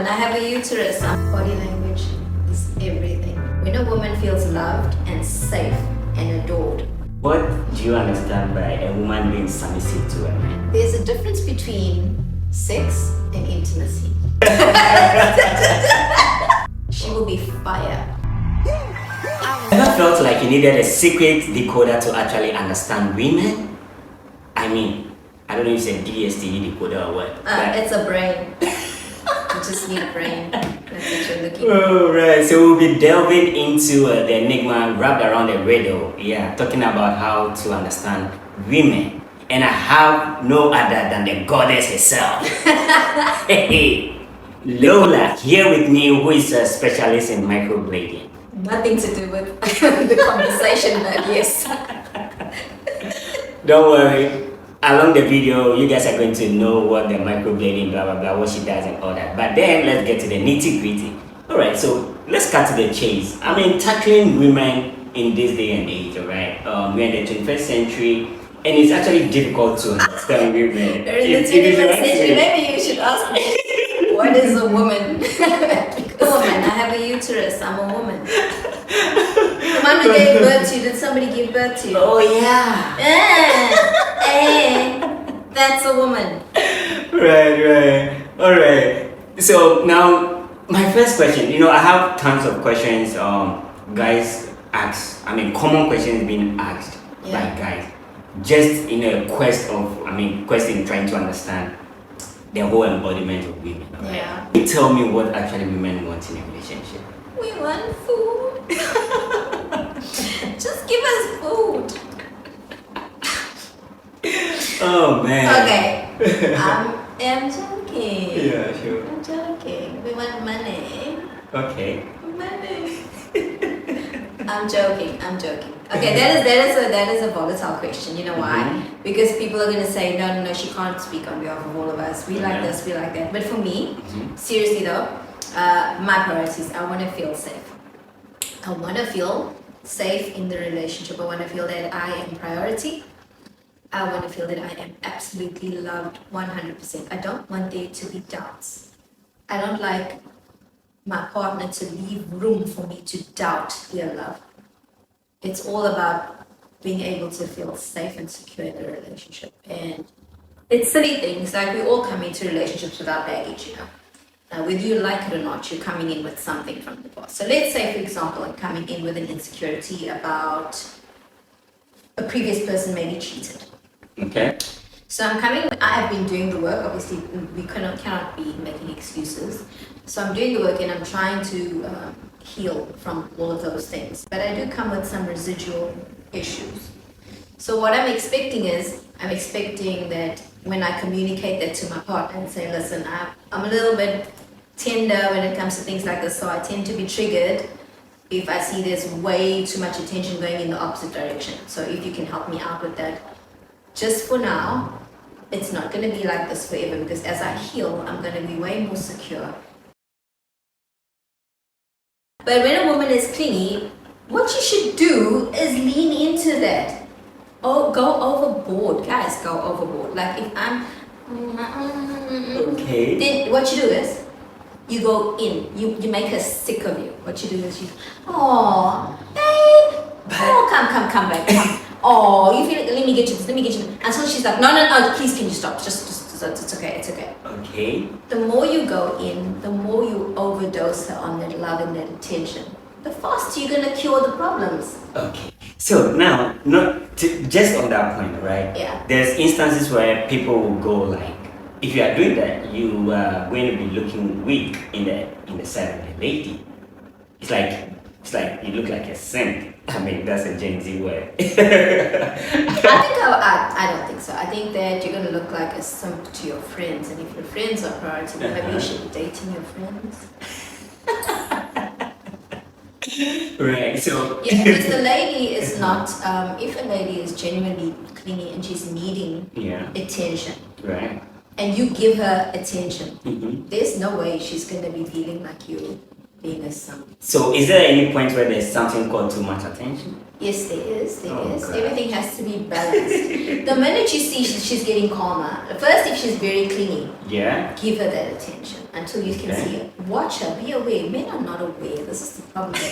woman, I have a uterus. Body language is everything. When a woman feels loved and safe and adored, What do you understand by a woman being submissive to a man? there's a difference between sex and intimacy. She will be fire. Ever felt like you needed a secret decoder to actually understand women? I mean, I don't know if it's a DSTV decoder or what. It's a brain. You just need a brain. That's what you're looking for. Alright, so we'll be delving into the enigma wrapped around the riddle. Yeah, talking about how to understand women. And I have no other than the goddess herself. Hey, Lola, here with me, who is a specialist in microblading. Nothing to do with the conversation, but yes. Don't worry. Along the video, you guys are going to know what the microblading, blah, blah, blah, what she does and all that. But then let's get to the nitty gritty. Alright, so let's cut to the chase. I mean, tackling women in this day and age, alright? We're in the 21st century, and it's actually difficult to understand women. In the 21st century, maybe you should ask me, what is a woman? A woman, I have a uterus, I'm a woman. The mom who gave birth to you, did somebody give birth to you? Oh, yeah. That's a woman. Right. Alright. So now, my first question, I have tons of questions guys ask. I mean, common questions being asked by guys. Just in a quest in trying to understand the whole embodiment of women. Right? Yeah. You tell me what actually women want in a relationship. We want food. Just give us food. Oh man. Okay. I'm joking. Yeah, sure. I'm joking. We want money. Okay. Money. I'm joking. Okay, that is a volatile question. You know why? Because people are gonna say, no, she can't speak on behalf of all of us. We like this, we like that. But for me, seriously though, my priorities, I wanna feel safe. I wanna feel safe in the relationship. I wanna feel that I am priority. I want to feel that I am absolutely loved 100%. I don't want there to be doubts. I don't like my partner to leave room for me to doubt their love. It's all about being able to feel safe and secure in the relationship. And it's silly things, like we all come into relationships without baggage, whether you like it or not, you're coming in with something from the past. So let's say, for example, I'm coming in with an insecurity about a previous person maybe cheated. Okay. So I have been doing the work. Obviously, we cannot be making excuses. So I'm doing the work and I'm trying to heal from all of those things. But I do come with some residual issues. So what I'm expecting that when I communicate that to my partner and say, listen, I'm a little bit tender when it comes to things like this. So I tend to be triggered if I see there's way too much attention going in the opposite direction. So if you can help me out with that. Just for now, it's not going to be like this forever because as I heal, I'm going to be way more secure. But when a woman is clingy, what you should do is lean into that. Oh, go overboard. Guys, go overboard. Like if I'm... Okay. Then what you do is, you go in. You make her sick of you. What you do is oh, babe. Oh, come back, come. Oh, you feel like, let me get you. Until she's like, no, please can you stop? Just it's okay. Okay. The more you go in, the more you overdose her on that love and that attention, the faster you're gonna cure the problems. Okay. So now, just on that point, right? Yeah. There's instances where people will go like, if you are doing that, you are going to be looking weak in the sight of the lady. It's like you look like a simp. I mean, that's a Gen Z word. I don't think so. I think that you're going to look like a simp to your friends. And if your friends are priority, then maybe you should be dating your friends. Right, so... Yeah, because the lady is not... if a lady is genuinely clingy and she's needing attention, right, and you give her attention, there's no way she's going to be feeling like you being a simp. So is there any point where there's something called too much attention? Yes, there is. God. Everything has to be balanced. The minute you see she's getting calmer, first if she's very clingy, give her that attention. until you can see it. Watch her. Be aware. Men are not aware. This is the problem.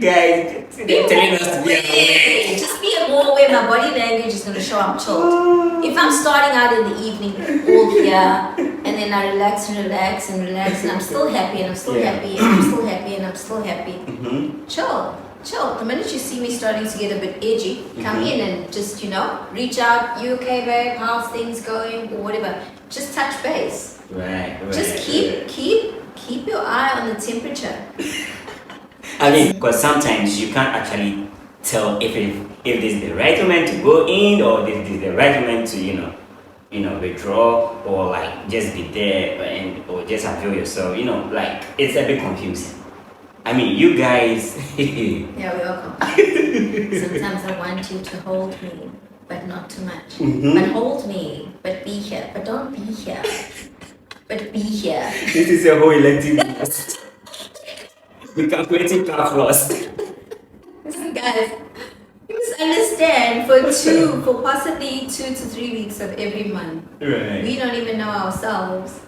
Guys, they're telling us to be aware. Just be more aware. My body language is going to show I'm chilled. If I'm starting out in the evening, all here, and then I relax and relax and relax, and I'm still happy, and I'm still happy, and I'm still happy, and I'm still happy. Chill. The minute you see me starting to get a bit edgy, come in and just, reach out. You okay, babe? How's things going? Or whatever. Just touch base. Right. Just keep your eye on the temperature. I mean, because sometimes you can't actually tell if this is the right moment to go in or this is the right moment to withdraw or like just be there or just avail yourself. It's a bit confusing. I mean, you guys. Yeah, we are confused. Sometimes I want you to hold me, but not too much. But hold me, but be here. But don't be here. But be here. This is a whole elective. We calculating calculus. Listen, guys, you must understand for possibly 2 to 3 weeks of every month, Right. we don't even know ourselves.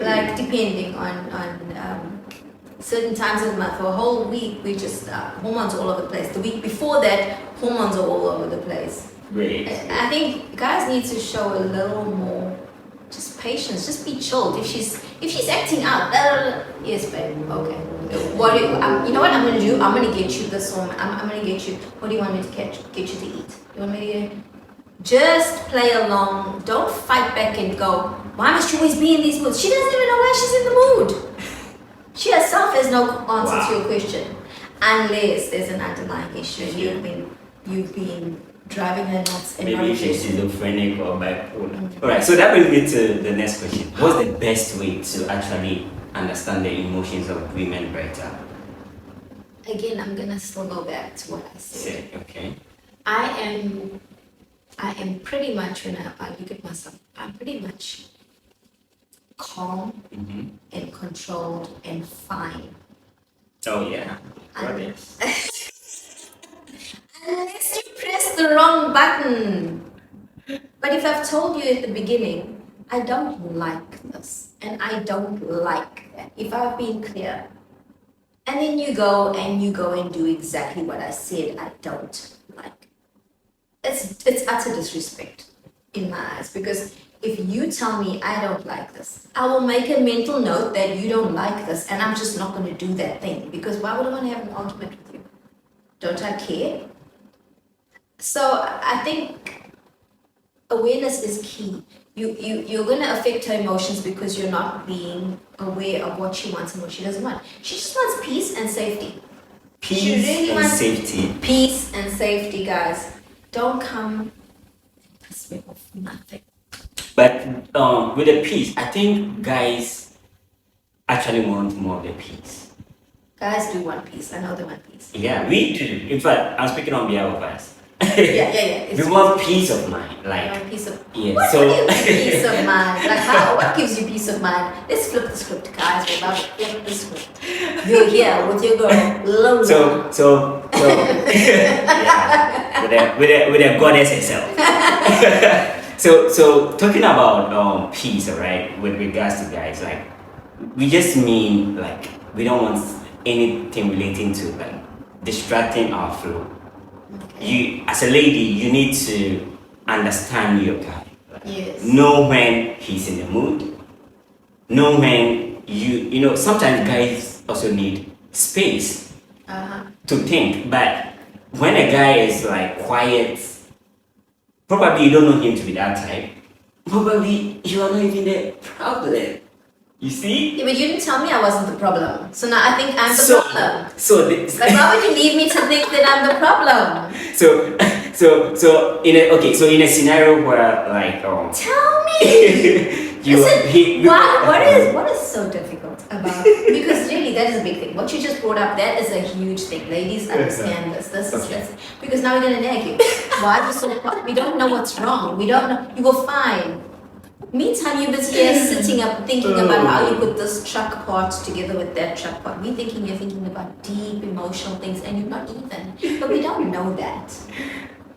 Like depending on certain times of the month. For a whole week, we just hormones all over the place. The week before that, hormones are all over the place. Great. I think guys need to show a little more just patience. Just be chilled. If she's acting out, yes, babe. Okay. You know what I'm gonna do? I'm gonna get you this one. I'm gonna get you. What do you want me to get you to eat? You want me to just play along? Don't fight back and go. Why must you always be in these moods? She doesn't even know why she's in the mood. She herself has no answer to your question, unless there's an underlying issue and you've been driving her nuts and Maybe she's schizophrenic or bipolar. Alright, so that brings me to the next question. What's the best way to actually understand the emotions of women better? Again, I'm gonna still go back to what I said. Okay. I am pretty much, when I look at myself, I'm pretty much calm and controlled and fine. Oh yeah. Unless you press the wrong button. But if I've told you at the beginning, I don't like this and I don't like that. If I've been clear, and then you go and do exactly what I said I don't like. It's utter disrespect in my eyes, because if you tell me I don't like this, I will make a mental note that you don't like this, and I'm just not going to do that thing, because why would I want to have an argument with you? Don't I care? So I think awareness is key. You're going to affect her emotions because you're not being aware of what she wants and what she doesn't want. She just wants peace and safety. Safety. Peace and safety, guys. Don't come piss me off. Nothing. But with the peace, I think guys actually want more of the peace. Guys do want peace. I know they want peace. Yeah, we do. In fact, I'm speaking on behalf of us. Yeah. We want peace of mind. Peace of yeah. What do you mean peace of mind? What gives you peace of mind? Let's flip the script, guys. We're about to flip the script. You're here with your girl, Lola. So yeah, with a goddess herself. So talking about peace, alright, with regards to guys, like we just mean like we don't want anything relating to like distracting our flow. Okay. You as a lady, you need to understand your guy. Yes. Know when he's in the mood. Know when you know sometimes guys also need space to think. But when a guy is like quiet, probably you don't know him to be that type. Probably you are not even the problem. You see? Yeah, but you didn't tell me I wasn't the problem. So now I think I'm the problem. Like, why would you leave me to think that I'm the problem? So in a scenario where like tell me. What is so difficult about it? Because really that is a big thing. What you just brought up, that is a huge thing. Ladies understand this. This is because now we're gonna nag you. Why are you so we don't know what's wrong. We don't know. You were fine. Meantime, you're busy here sitting up thinking about how you put this truck part together with that truck part. You're thinking about deep emotional things, and you're not even. But we don't know that.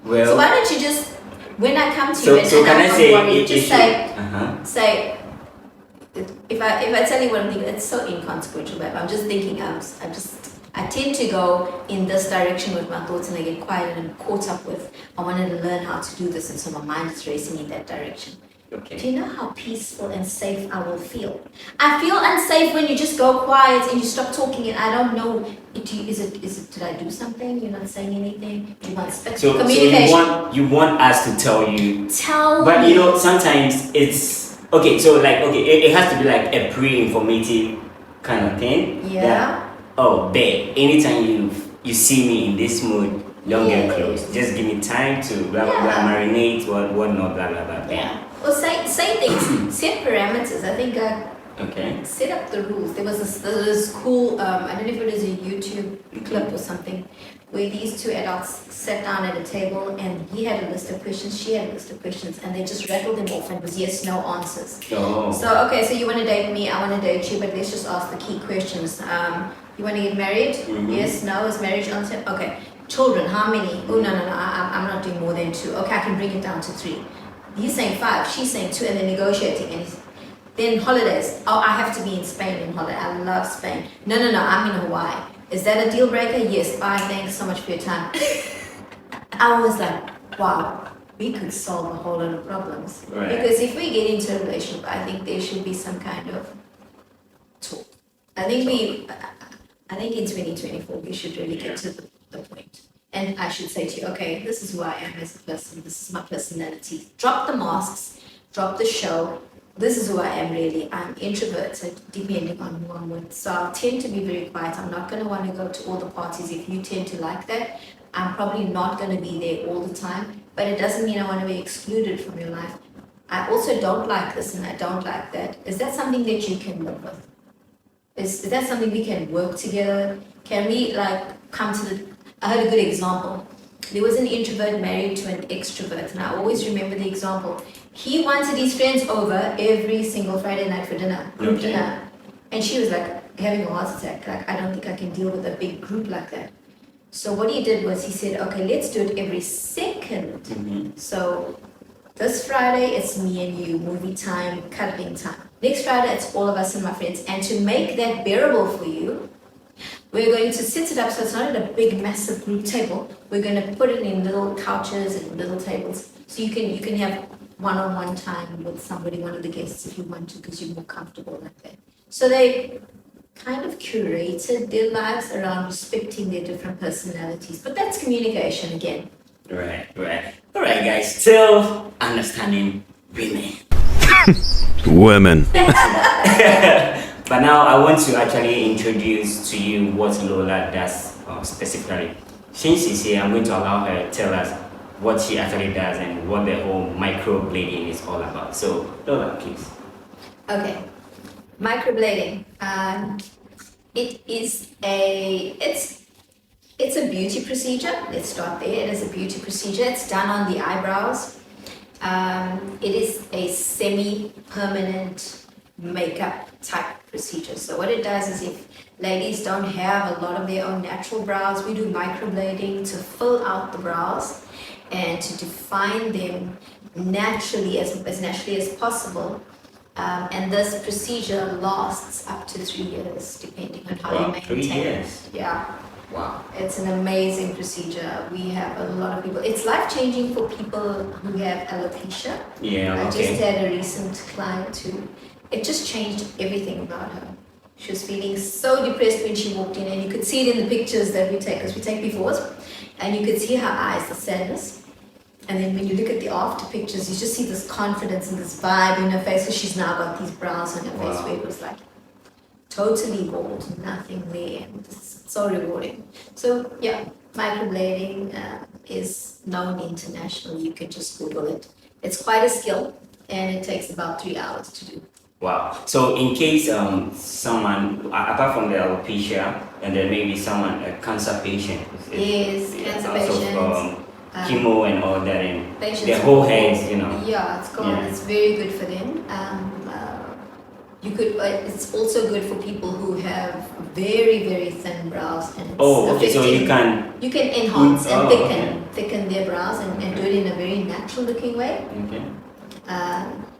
Well, so why don't you just, when I come to you and I'm worried, just say, if I tell you what I'm thinking, it's so inconsequential, but I'm just thinking, I tend to go in this direction with my thoughts and I get quiet and I'm caught up with, I wanted to learn how to do this, and so my mind is racing in that direction. Okay. Do you know how peaceful and safe I will feel? I feel unsafe when you just go quiet and you stop talking and I don't know, is it, did I do something? You're not saying anything? Do you want communication? So you want us to tell you. But me. you know, sometimes it's, okay, so like, it has to be like a pre-informative kind of thing. Yeah. That, oh, babe, anytime you see me in this mood, don't get close. Just give me time to blah, blah, blah, marinate, what not, blah, blah, blah. Yeah. Well, say things, set parameters. I think okay. Set up the rules. There was this cool, I don't know if it was a YouTube clip or something, where these two adults sat down at a table and he had a list of questions, she had a list of questions, and they just rattled them off and it was yes, no answers. Oh. So, okay, so you want to date me, I want to date you, but let's just ask the key questions. You want to get married? Mm-hmm. Yes, no, is marriage on set? Okay. Children, how many? Oh, no, I'm not doing more than 2. Okay, I can bring it down to 3. He's saying 5, she's saying 2, and then negotiating. And then holidays. Oh, I have to be in Spain in holiday. I love Spain. No, I'm in Hawaii. Is that a deal breaker? Yes. Bye. Thanks so much for your time. I was like, wow, we could solve a whole lot of problems. Right. Because if we get into a relationship, I think there should be some kind of talk. I think in 2024 we should really get to the point. And I should say to you, okay, this is who I am as a person. This is my personality. Drop the masks. Drop the show. This is who I am really. I'm introverted, depending on who I'm with. So I'll tend to be very quiet. I'm not going to want to go to all the parties. If you tend to like that, I'm probably not going to be there all the time. But it doesn't mean I want to be excluded from your life. I also don't like this and I don't like that. Is that something that you can live with? Is that something we can work together? Can we come to the... I heard a good example. There was an introvert married to an extrovert, and I always remember the example. He wanted his friends over every single Friday night for dinner, group dinner. And she was like having a heart attack. Like, I don't think I can deal with a big group like that. So what he did was he said, okay, let's do it every second. Mm-hmm. So this Friday, it's me and you, movie time, cuddling time. Next Friday, it's all of us and my friends. And to make that bearable for you, we're going to set it up so it's not at a big, massive group table. We're going to put it in little couches and little tables. So you can have one-on-one time with somebody, one of the guests, if you want to, because you're more comfortable like that. So they kind of curated their lives around respecting their different personalities. But that's communication again. Right. All right, guys. Still understanding women. Women. But now I want to actually introduce to you what Lola does specifically. Since she's here, I'm going to allow her to tell us what she actually does and what the whole microblading is all about. So, Lola, please. Okay, microblading. It's a beauty procedure. Let's start there. It is a beauty procedure. It's done on the eyebrows. It is a semi-permanent makeup type procedure. So what it does is, if ladies don't have a lot of their own natural brows, we do microblading to fill out the brows and to define them naturally, as naturally as possible. And this procedure lasts up to 3 years, depending on how you maintain 3 it. years. Yeah. Wow. It's an amazing procedure. We have a lot of people. It's life-changing for people who have alopecia. Yeah, I okay. just had a recent client who, it just changed everything about her. She was feeling so depressed when she walked in, and you could see it in the pictures that we take, because we take befores, and you could see her eyes, the sadness. And then when you look at the after pictures, you just see this confidence and this vibe in her face, because she's now got these brows on her face where it was like totally bald, nothing there, and it's so rewarding. So yeah, microblading is known internationally. You can just Google it. It's quite a skill, and it takes about 3 hours to do. Wow. So in case someone, apart from the alopecia, and then maybe someone, a cancer patient, Yes, cancer also, patients. chemo and all that, and Patients their whole heads, you know. Yeah, it's gone. Yeah. It's very good for them. You could. It's also good for people who have very, very thin brows, and it's Okay. So you can. you can enhance and okay. thicken their brows and do it in a very natural looking way. Okay.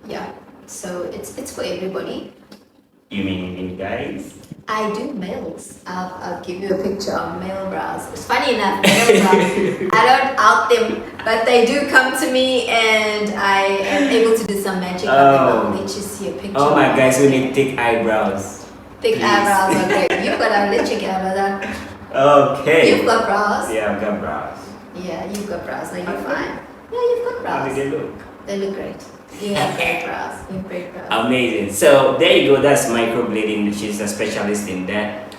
Yeah. So it's for everybody. You mean guys? I do males. I'll give you a picture of male brows. It's funny enough, male brows, I don't out them, but they do come to me and I am able to do some magic on them. I'll let you see a picture. Oh my guys, we need thick eyebrows. Thick Please. eyebrows are great. You've got, I'll let you get out of that. Okay. You've got brows. Yeah, I've got brows. Yeah, you've got brows. No, you're fine. Yeah, you've got How do brows. they look? They look great. You have great brows. You have great brows. Amazing. So there you go. That's microblading. She's a specialist in that.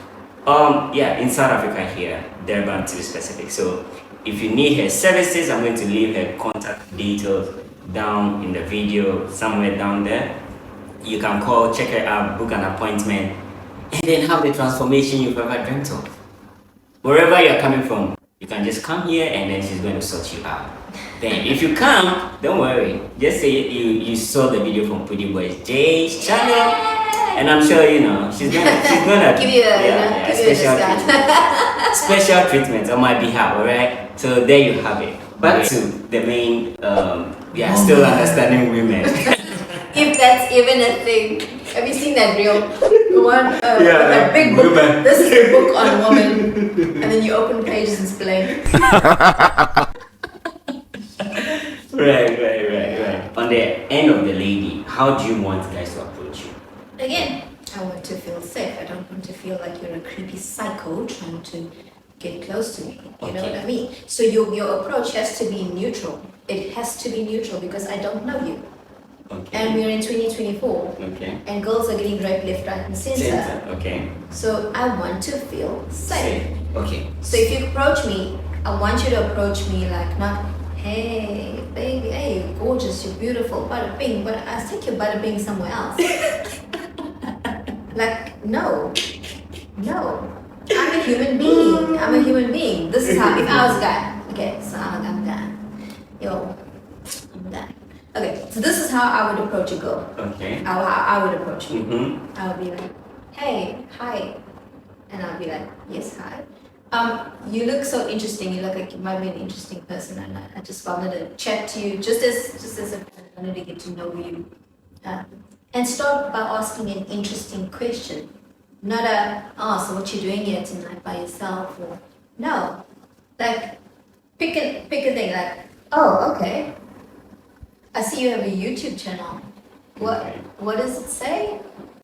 Yeah, in South Africa here, Durban to be specific. So if you need her services, I'm going to leave her contact details down in the video, somewhere down there. You can call, check her out, book an appointment, and then have the transformation you've ever dreamt of. Wherever you're coming from, you can just come here and then she's going to sort you out. Then if you come, don't worry. Just say you saw the video from Pretty Boys Jay's channel, and I'm sure you know she's gonna give you a special discount. treatment. Special treatment on my behalf, alright? So there you have it. Back to the main still understanding women. If that's even a thing. Have you seen that reel? The one with a big book. women. This is a book on women. And then you open pages and it's blank. Right. On the end of the lady, how do you want guys to approach you? Again, I want to feel safe. I don't want to feel like you're a creepy psycho trying to get close to me. You know what I mean? So your approach has to be neutral. It has to be neutral because I don't know you. Okay. And we're in 2024. Okay. And girls are getting raped left, right, and center. Okay. So I want to feel safe. Okay. So if you approach me, I want you to approach me like not, hey, baby, hey, you're gorgeous, you're beautiful, bada bing, but I'll take your bada bing somewhere else. Like, no. I'm a human being. This is how, if I was a guy, okay, so I'm a guy. Yo, I'm a guy. Okay, so this is how I would approach a girl. Okay. How I would approach you. Mm-hmm. I would be like, hey, hi. And I'll be like, yes, hi. You look so interesting. You look like you might be an interesting person, and I just wanted to chat to you, just as a friend. I wanted to get to know you, and start by asking an interesting question, not so what you doing here tonight by yourself, or no, like pick a thing like, oh, okay, I see you have a YouTube channel. What does it say?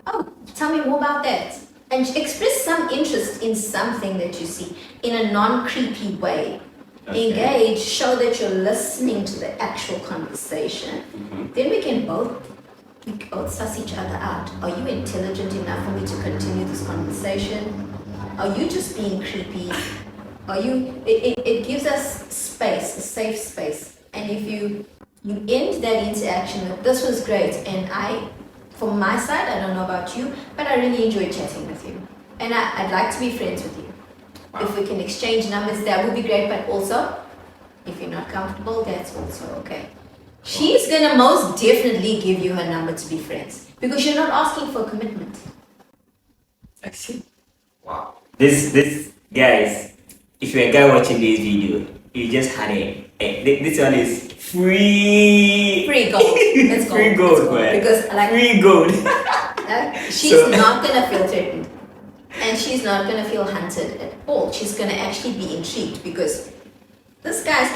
Oh, tell me more about that. And express some interest in something that you see in a non-creepy way. Okay. Engage, show that you're listening to the actual conversation. Mm-hmm. Then we can both suss each other out. Are you intelligent enough for me to continue this conversation? Are you just being creepy? Are you? It gives us space, a safe space. And if you end that interaction with, this was great, and from my side, I don't know about you, but I really enjoyed chatting with you. And I'd like to be friends with you. Wow. If we can exchange numbers, that would be great, but also, if you're not comfortable, that's also okay. She's gonna most definitely give you her number to be friends, because you're not asking for commitment. I see. Wow. This guys, if you're a guy watching this video, you just had this one is free gold. Let's go. Free gold, man. Because free gold. She's not gonna feel threatened, and she's not gonna feel hunted at all. She's gonna actually be intrigued because this guy's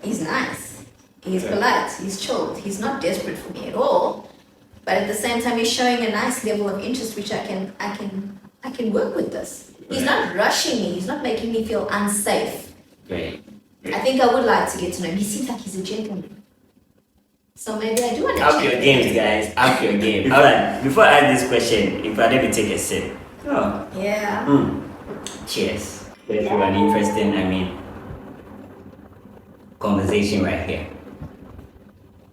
he's nice, he's polite, he's chilled, he's not desperate for me at all. But at the same time, he's showing a nice level of interest, which I can work with this. He's not rushing me. He's not making me feel unsafe. Great. I think I would like to get to know him. He seems like he's a gentleman. So maybe I do want to up your games, guys. Up your game. Alright, before I ask this question, if I let me take a sip. Oh. Yeah. Cheers. Let's do an interesting, conversation right here.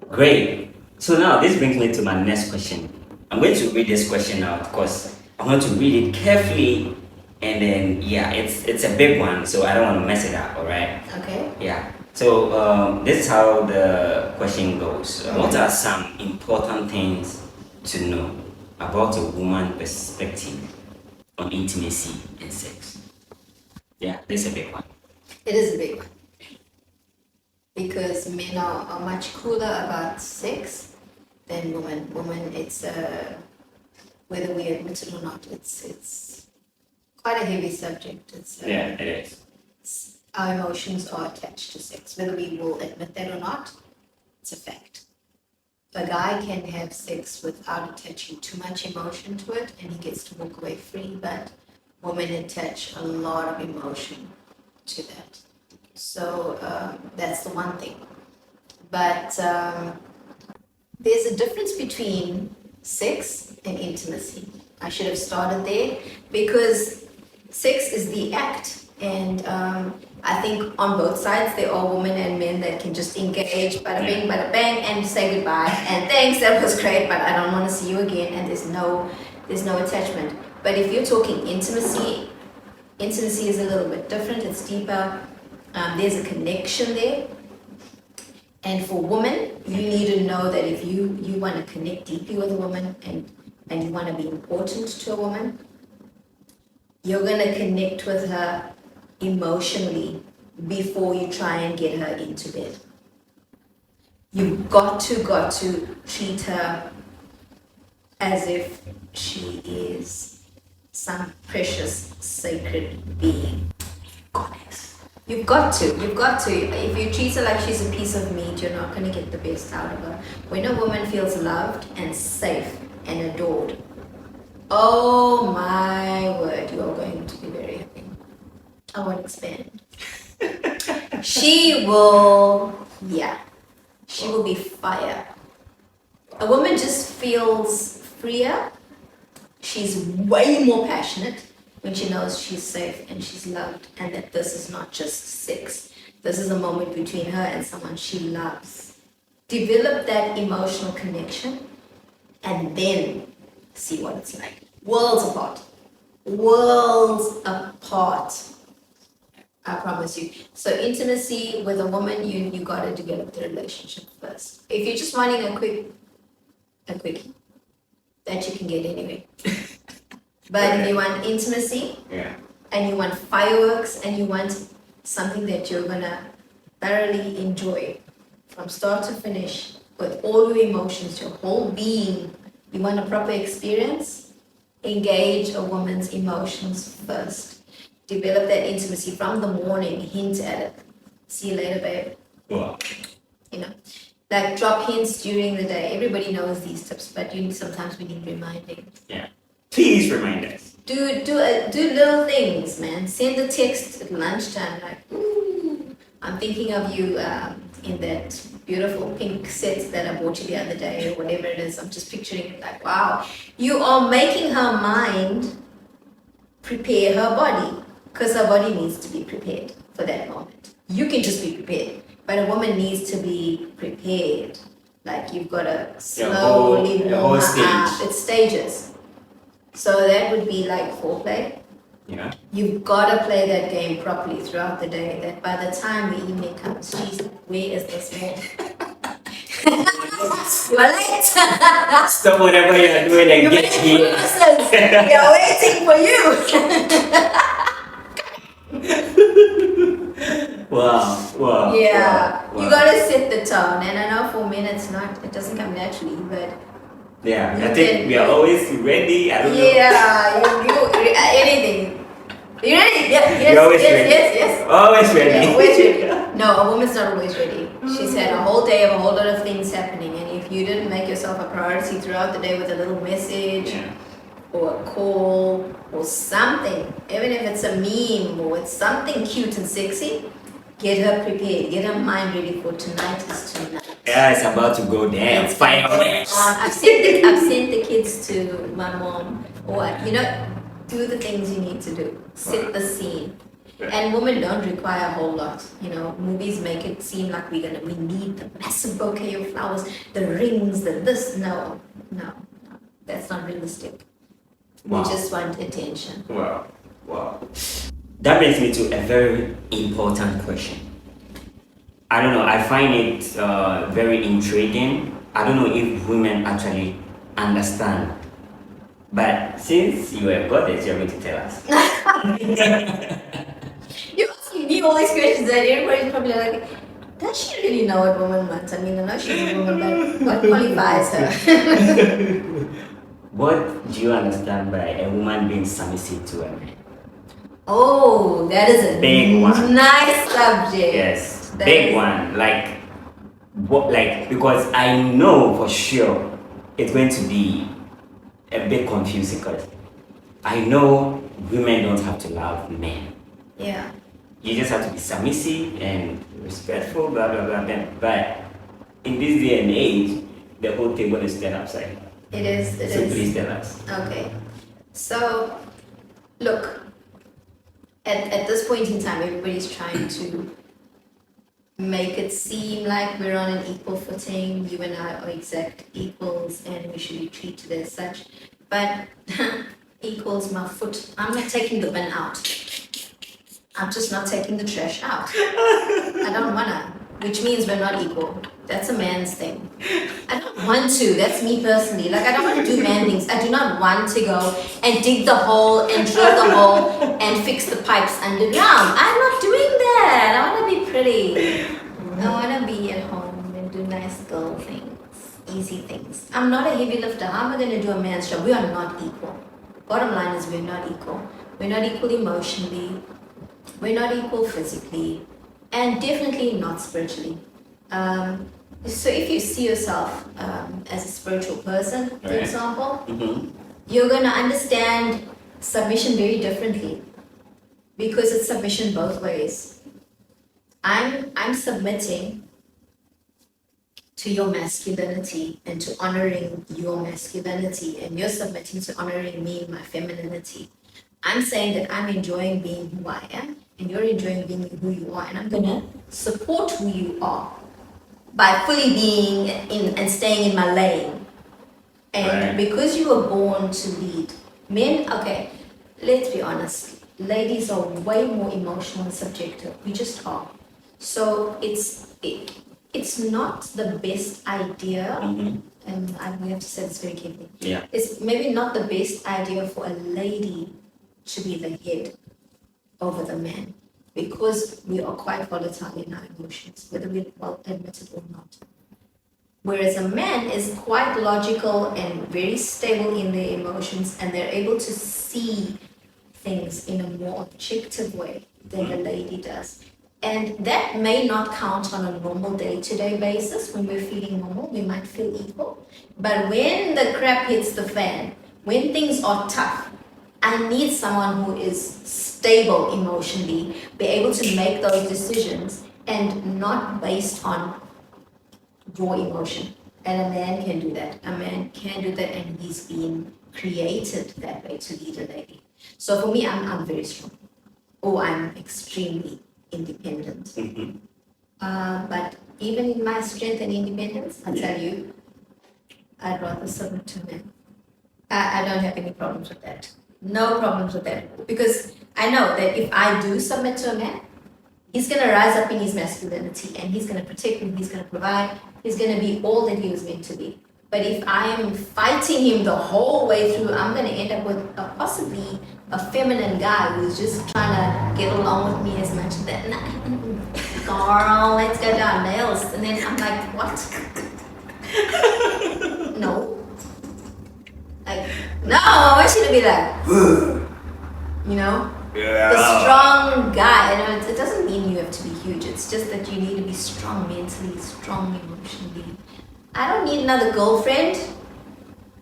Great. So now this brings me to my next question. I'm going to read this question out because I want to read it carefully. And then, it's a big one, so I don't want to mess it up, alright? Okay. Yeah. So, this is how the question goes. What are some important things to know about a woman's perspective on intimacy and sex? Yeah, this is a big one. It is a big one. Because men are much cooler about sex than women. Women, whether we admit it or not. It's quite a heavy subject. Yeah, it is. Our emotions are attached to sex, whether we will admit that or not. It's a fact. A guy can have sex without attaching too much emotion to it, and he gets to walk away free. But women attach a lot of emotion to that. So that's the one thing. But there's a difference between sex and intimacy. I should have started there because sex is the act. And I think on both sides there are women and men that can just engage, bada bing, bada bang, and say goodbye. And thanks, that was great, but I don't want to see you again. And there's no attachment. But if you're talking intimacy is a little bit different. It's deeper. There's a connection there. And for women, you need to know that if you want to connect deeply with a woman and you want to be important to a woman, you're going to connect with her emotionally before you try and get her into bed. You've got to treat her as if she is some precious, sacred being. Goddess. You've got to. If you treat her like she's a piece of meat, you're not going to get the best out of her. When a woman feels loved and safe and adored, oh my word, you are going to be very happy. I won't expand. She will be fire. A woman just feels freer. She's way more passionate when she knows she's safe and she's loved, and that this is not just sex. This is a moment between her and someone she loves. Develop that emotional connection and then see what it's like. Worlds apart. I promise you. So intimacy with a woman, you gotta develop the relationship first. If you're just wanting a quickie, that you can get anyway. But if you want intimacy, and you want fireworks, and you want something that you're gonna thoroughly enjoy from start to finish with all your emotions, your whole being, you want a proper experience, engage a woman's emotions first. Develop that intimacy from the morning, hint at it. See you later, babe. Wow. Like drop hints during the day. Everybody knows these tips, but sometimes we need reminding. Yeah. Please remind us. Do little things, man. Send a text at lunchtime, like, ooh, I'm thinking of you in that beautiful pink set that I bought you the other day, or whatever it is. I'm just picturing it like, wow. You are making her mind prepare her body, because her body needs to be prepared for that moment. You can just be prepared, but a woman needs to be prepared. Like you've got to slowly warm up. It's stages. So that would be like foreplay. Yeah. You've got to play that game properly throughout the day. That by the time the evening comes, geez, where is this man? You're late. Stop whatever you're doing and get here. We are waiting for you. Wow. Yeah. Wow. You got to set the tone. And I know for men it doesn't come naturally, but yeah, I think we are always ready. I don't know. Yeah, anything. You ready? Yeah, yes, You're always yes, ready. yes. Always ready. Yeah, always ready. No, a woman's not always ready. She's had a whole day of a whole lot of things happening, and if you didn't make yourself a priority throughout the day with a little message or a call or something, even if it's a meme or it's something cute and sexy, get her prepared. Get her mind ready for tonight is tonight. Yeah, it's about to go down. Fireworks. I've sent the kids to my mom. Or do the things you need to do. Set the scene. And women don't require a whole lot. Movies make it seem like we need the massive bouquet of flowers, the rings, the this. No, that's not realistic. Wow. We just want attention. Wow. That brings me to a very important question. I don't know, I find it very intriguing. I don't know if women actually understand. But since you are a goddess, you're going to tell us. You're asking me all these questions and everybody's probably like, does she really know what woman wants? I mean, I know she's a woman, but what qualifies her? What do you understand by a woman being submissive to a man? Oh, that is a Big one. nice subject. Yes, That big is- one. Like, what? Like, because I know for sure it's going to be a bit confusing. Because I know women don't have to love men. Yeah. You just have to be submissive and respectful, blah blah blah. But in this day and age, the whole table is turned upside down. It is. So please tell us. Okay. So, look, at this point in time, everybody's trying to make it seem like we're on an equal footing. You and I are exact equals and we should be treated as such. But equals my foot. I'm not taking the bin out. I'm just not taking the trash out. I don't wanna, which means we're not equal. That's a man's thing. I don't want to. That's me personally. Like, I don't want to do man things. I do not want to go and dig the hole and drill the hole and fix the pipes underground. I'm not doing that. I want to be pretty. I want to be at home and do nice girl things, easy things. I'm not a heavy lifter. How am I going to do a man's job? We are not equal. Bottom line is we're not equal. We're not equal emotionally. We're not equal physically. And definitely not spiritually. So if you see yourself as a spiritual person, for Right. example, Mm-hmm. you're going to understand submission very differently because it's submission both ways. I'm submitting to your masculinity and to honoring your masculinity, and you're submitting to honoring me, my femininity. I'm saying that I'm enjoying being who I am, and you're enjoying being who you are, and I'm gonna support who you are by fully being in and staying in my lane. And Right. because you were born to lead, men, okay, let's be honest, ladies are way more emotional and subjective. We just are. So it's not the best idea, Mm-hmm. and we have to say this very carefully. Yeah. It's maybe not the best idea for a lady to be the head over the man because we are quite volatile in our emotions, whether we well admit it or not. Whereas a man is quite logical and very stable in their emotions, and they're able to see things in a more objective way than a lady does. And that may not count on a normal day-to-day basis. When we're feeling normal, we might feel equal. But when the crap hits the fan, when things are tough, I need someone who is stable emotionally, be able to make those decisions and not based on raw emotion. And a man can do that. A man can do that, and he's been created that way to lead a lady. So for me, I'm very strong. Oh, I'm extremely independent. Mm-hmm. But even in my strength and independence, I tell you, I'd rather submit to men. I don't have any problems with that. No problems with that. Because I know that if I do submit to a man, he's going to rise up in his masculinity and he's going to protect me, he's going to provide, he's going to be all that he was meant to be. But if I am fighting him the whole way through, I'm going to end up with possibly a feminine guy who's just trying to get along with me as much as that. Girl, let's go down nails. And then I'm like, what? No. Like, no, I want you to be like, you know? Yeah. The strong guy, and it doesn't mean you have to be huge. It's just that you need to be strong mentally, strong emotionally. I don't need another girlfriend.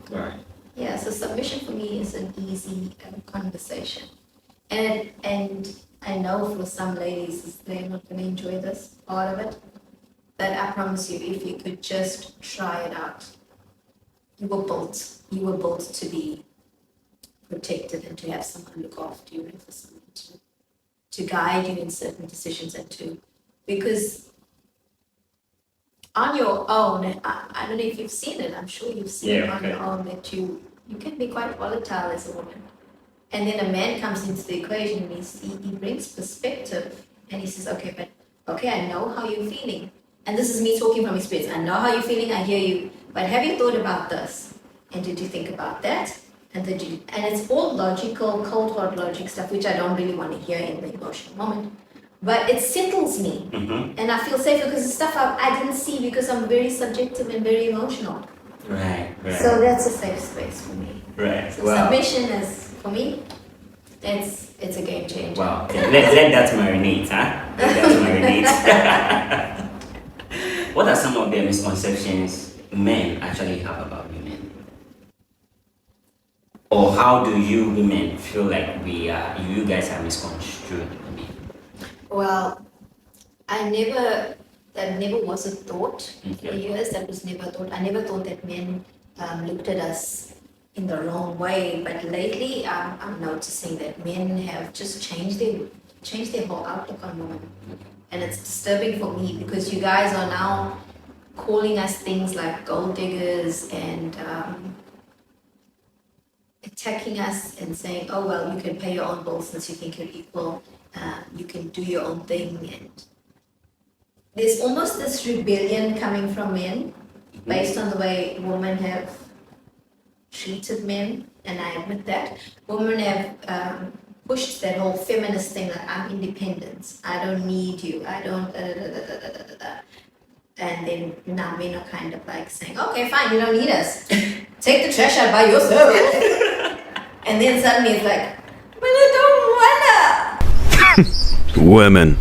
Right. Yeah, so submission for me is an easy conversation. And I know for some ladies, they're not going to enjoy this part of it. But I promise you, if you could just try it out, you were built to be protected and to have someone look after you and for someone to guide you in certain decisions and to, because on your own, I don't know if you've seen it, I'm sure you've seen it Yeah, on your okay. own that you can be quite volatile as a woman. And then a man comes into the equation and he brings perspective and he says, okay, I know how you're feeling. And this is me talking from experience. I know how you're feeling, I hear you, but have you thought about this? And did you think about that? And it's all logical, cold hard logic stuff, which I don't really want to hear in the emotional moment. But it settles me. Mm-hmm. And I feel safer because it's stuff I didn't see because I'm very subjective and very emotional. Right. Right. So that's a safe space for me. Right. So Wow. submission is, for me, it's a game changer. Wow. Okay. Let that marinate, huh? Let that marinate. What are some of the misconceptions men actually have about women? Or how do you women feel like you guys are misconstrued women? Well, that never was a thought. For years, that was never a thought. I never thought that men looked at us in the wrong way. But lately, I'm noticing that men have just changed their whole outlook on women. And it's disturbing for me because you guys are now calling us things like gold diggers and attacking us and saying, oh, well, you can pay your own bills since you think you're equal. You can do your own thing. And there's almost this rebellion coming from men based on the way women have treated men. And I admit that. Women have pushed that whole feminist thing like, I'm independent. I don't need you. I don't... And then now men are kind of like saying, okay, fine, you don't need us. Take the trash out by yourself. And then suddenly it's like, but I don't wanna. Women.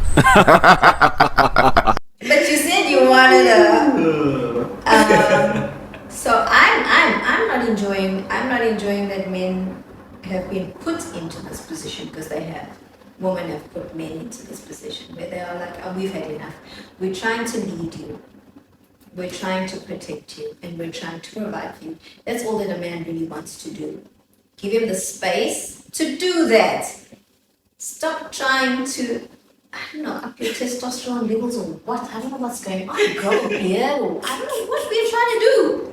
But you said you wanted a. So I'm not enjoying that men have been put into this position because they have. Women have put men into this position where they are like, oh, we've had enough. We're trying to lead you. We're trying to protect you and we're trying to provide for you. That's all that a man really wants to do. Give him the space to do that. Stop trying to, I don't know, up your testosterone levels or what. I don't know what's going on. Grow a beard or I don't know what we're trying to do.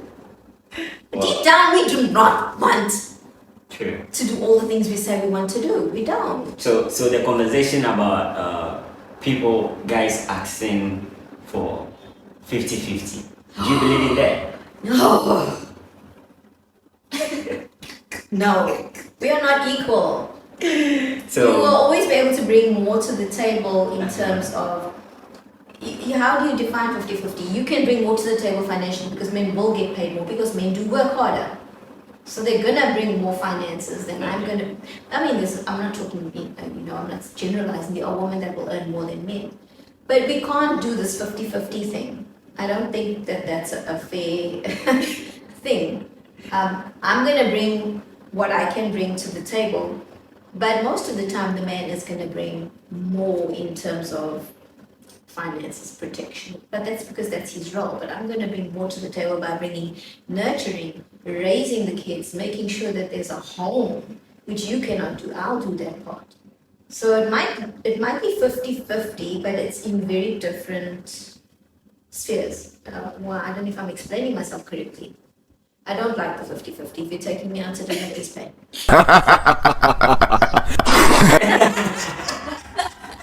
But deep down, we do not want True. to do all the things we say we want to do. We don't. So the conversation about guys asking for 50-50. Do you believe in that? No. No. We are not equal. So You will always be able to bring more to the table in terms of how do you define 50-50? You can bring more to the table financially because men will get paid more because men do work harder. So they're gonna bring more finances than I'm gonna. I mean, I'm not talking, I'm not generalizing. There are women that will earn more than men, but we can't do this 50-50 thing. I don't think that that's a fair thing. I'm gonna bring what I can bring to the table, but most of the time the man is gonna bring more in terms of finances, protection. But that's because that's his role. But I'm going to bring more to the table by bringing nurturing, raising the kids, making sure that there's a home, which you cannot do. I'll do that part. So it might be 50-50, but it's in very different spheres. Well, I don't know if I'm explaining myself correctly. I don't like the 50-50. If you're taking me out to dinner, please pay.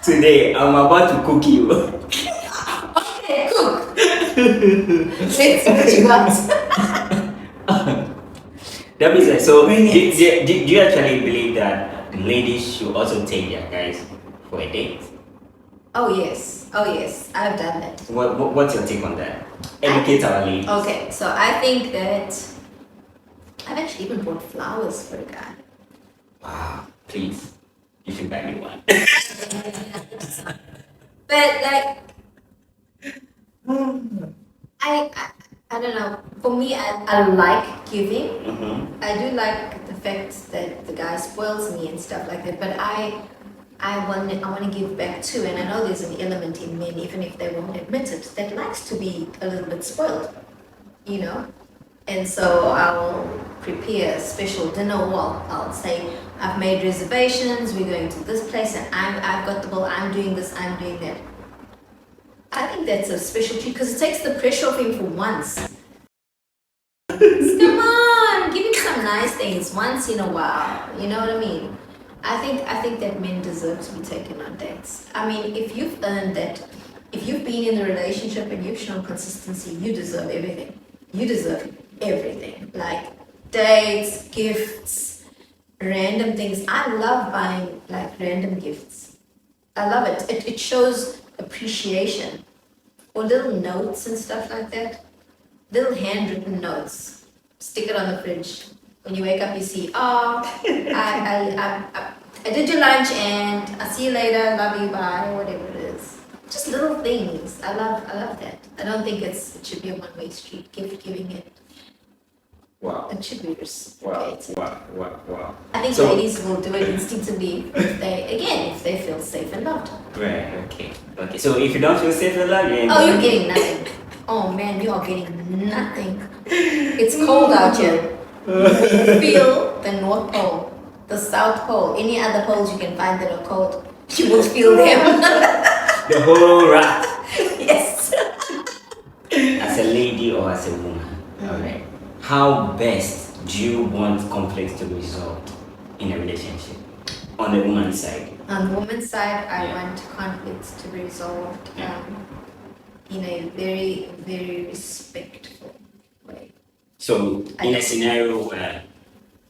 today I'm about to cook you. Okay, cook. Let's see what you got. That means that, so do you actually believe that ladies should also take their guys for a date? Oh yes, I've done that. What's your take on that? Educate our ladies. Okay, so I think that I've actually even bought flowers for a guy. Wow, please, you should buy me one. But like, I don't know. For me, I like giving. Mm-hmm. I do like the fact that the guy spoils me and stuff like that. But I want to give back too. And I know there's an element in men, even if they won't admit it, that likes to be a little bit spoiled, you know. And so I'll prepare a special dinner. Well, I'll say I've made reservations. We're going to this place, and I've got the bill. I'm doing this. I'm doing that. I think that's a special treat because it takes the pressure off him for once. Come on, give him some nice things once in a while. You know what I mean? I think that men deserve to be taken on dates. I mean, if you've earned that, if you've been in a relationship and you've shown consistency, you deserve everything. You deserve everything. Like dates, gifts, random things. I love buying like random gifts. I love it. It shows appreciation. Or little notes and stuff like that. Little handwritten notes. Stick it on the fridge. When you wake up, you see, I did your lunch and I'll see you later, love you, bye, whatever it is. Just little things. I love that. I don't think it should be a one-way street. Giving it. Wow. It should be Wow. reciprocated. Wow. I think ladies will do it instinctively if they feel safe and loved. Right. Okay. So if you don't feel safe and loved, you're getting nothing. Oh man, you are getting nothing. It's cold out here. You feel the North Pole, the South Pole, any other poles you can find that are cold. You will feel them. The whole rat. Yes. As a lady or as a woman, alright. How best do you want conflicts to be resolved in a relationship? On the woman's side. On the woman's side, I want conflicts to be resolved in a very, very respectful way. So, in a scenario where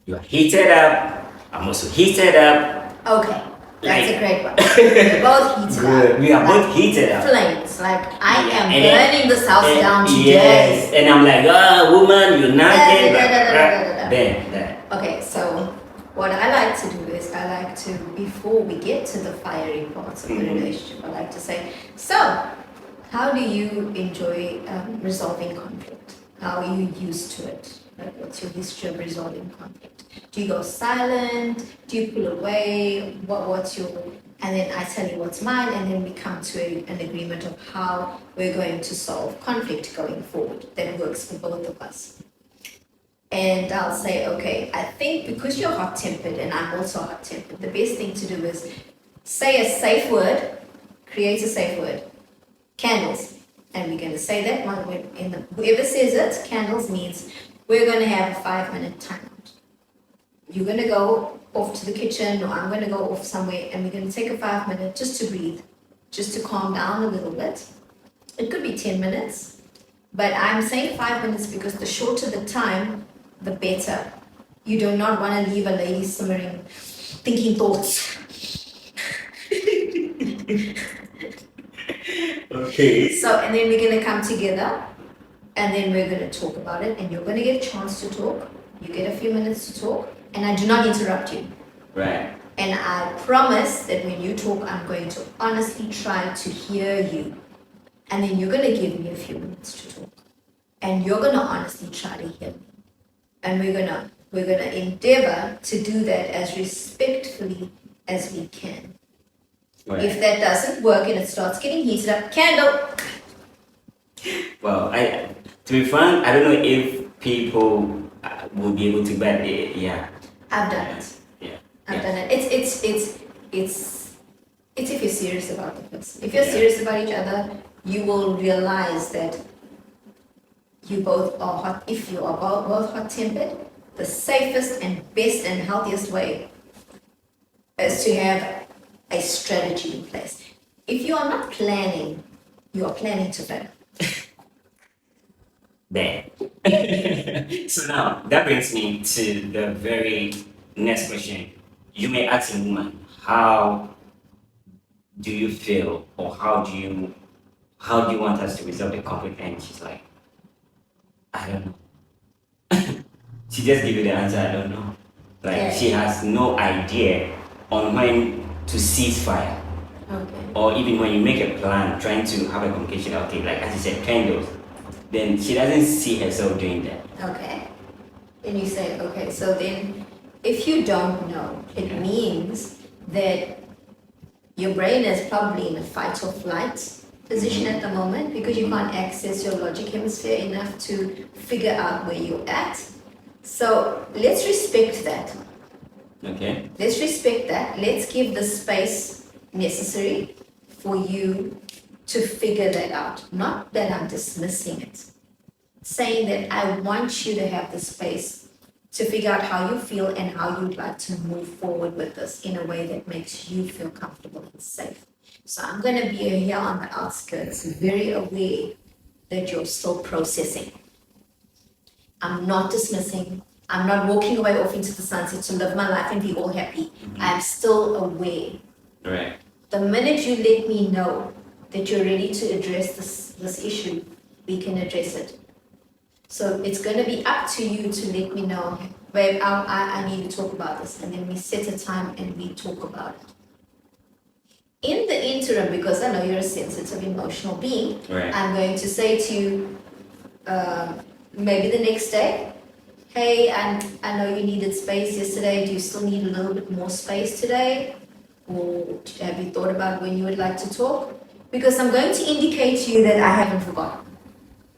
you are heated up, I'm also heated up. Okay, that's a great one. We're both heated up. We are both heated up. Flames, like I am burning this house down today. Yes, and I'm like, woman, you're not getting there. Okay, so what I like to do is I like to, before we get to the fiery parts of the relationship, I like to say, so how do you enjoy resolving conflict? How are you used to it? Like, what's your history of resolving conflict? Do you go silent? Do you pull away? What's your... And then I tell you what's mine, and then we come to an agreement of how we're going to solve conflict going forward that works for both of us. And I'll say, okay, I think because you're hot-tempered and I'm also hot-tempered, the best thing to do is say a safe word, create a safe word. Candles. And we're going to say that one word in the... Whoever says it, candles means we're going to have a 5-minute timeout. You're going to go off to the kitchen, or I'm going to go off somewhere, and we're going to take a 5-minute just to breathe, just to calm down a little bit. It could be 10 minutes, but I'm saying 5 minutes because the shorter the time, the better. You do not want to leave a lady simmering, thinking thoughts. Okay. So, and then we're going to come together, and then we're going to talk about it, and you're going to get a chance to talk. You get a few minutes to talk, and I do not interrupt you. Right. And I promise that when you talk, I'm going to honestly try to hear you. And then you're going to give me a few minutes to talk. And you're going to honestly try to hear me. And we're going to endeavor to do that as respectfully as we can. Right. If that doesn't work and it starts getting heated up, candle. Well, to be frank, I don't know if people will be able to, but yeah. I've done it. Yeah. I've done it. It's if you're serious about the person. If you're serious about each other, you will realize that you both are hot. If you are both hot-tempered, the safest and best and healthiest way is to have a strategy in place. If you are not planning, you are planning to fail. There. So now, that brings me to the very next question. You may ask a woman, how do you feel, or how do you want us to resolve the conflict? And she's like, I don't know. She just give you the answer, I don't know. Like, she has no idea on when to cease fire. Okay. Or even when you make a plan, trying to have a communication, okay, like as you said, candles, then she doesn't see herself doing that. Okay. And you say, okay, so then if you don't know, it means that your brain is probably in a fight or flight position at the moment because you can't access your logic hemisphere enough to figure out where you're at. So let's respect that. Okay. Let's respect that. Let's give the space necessary for you to figure that out. Not that I'm dismissing it. Saying that I want you to have the space to figure out how you feel and how you'd like to move forward with this in a way that makes you feel comfortable and safe. So I'm going to be here on the outskirts, very aware that you're still processing. I'm not dismissing. I'm not walking away off into the sunset to live my life and be all happy. I'm still aware. Right. The minute you let me know that you're ready to address this issue, we can address it. So it's going to be up to you to let me know, babe, I need to talk about this. And then we set a time and we talk about it. In the interim, because I know you're a sensitive, emotional being, Right. I'm going to say to you, maybe the next day, hey, I know you needed space yesterday. Do you still need a little bit more space today? Or have you thought about when you would like to talk? Because I'm going to indicate to you that I haven't forgotten.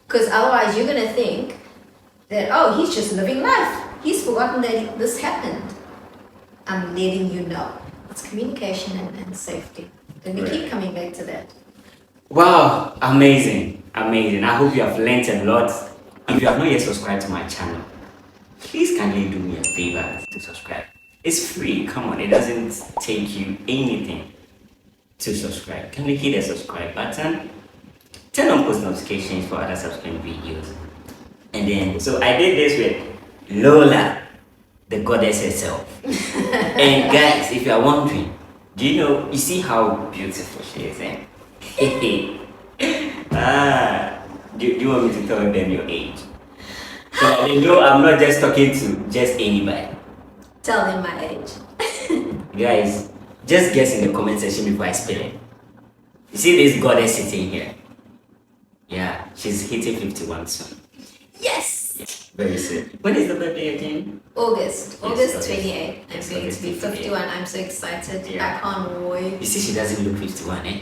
Because otherwise you're going to think that, oh, he's just living life. He's forgotten that this happened. I'm letting you know. It's communication and safety. And we keep coming back to that. Wow, amazing, amazing. I hope you have learned a lot. If you have not yet subscribed to my channel, please kindly do me a favor to subscribe. It's free, come on, it doesn't take you anything to subscribe. Kindly hit the subscribe button, turn on post notifications for other subscribing videos. And then, so I did this with Lola, the goddess herself. And guys, if you are wondering, do you see how beautiful she is, eh? Do you want me to tell them your age? So they know I'm not just talking to just anybody. Tell them my age. Guys, just guess in the comment section before I spell it. You see this goddess sitting here? Yeah, she's hitting 51 soon. Yes! Yeah, very soon. When is the birthday again? August 28th. I'm Yes, going August to be 28. 51. I'm so excited. Yeah. I can't wait. You see, she doesn't look 51, eh?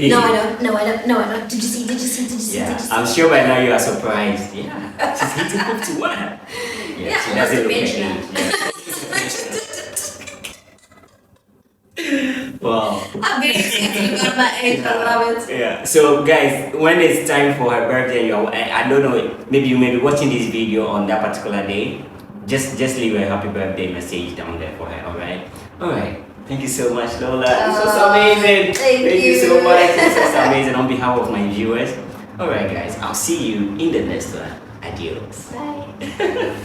No, I don't. Did you see? Yeah, I'm sure by now you are surprised. Yeah, she's hitting 51. Yeah, she I doesn't must look her mention age. Yeah. Wow. I'm very excited about my age. I love it. Yeah. So guys, when it's time for her birthday, I don't know, maybe you may be watching this video on that particular day. Just leave a happy birthday message down there for her. All right. Thank you so much, Lola. This was amazing. Thank you so you. much. This was amazing on behalf of my viewers. All right, guys. I'll see you in the next one. Adios. Bye.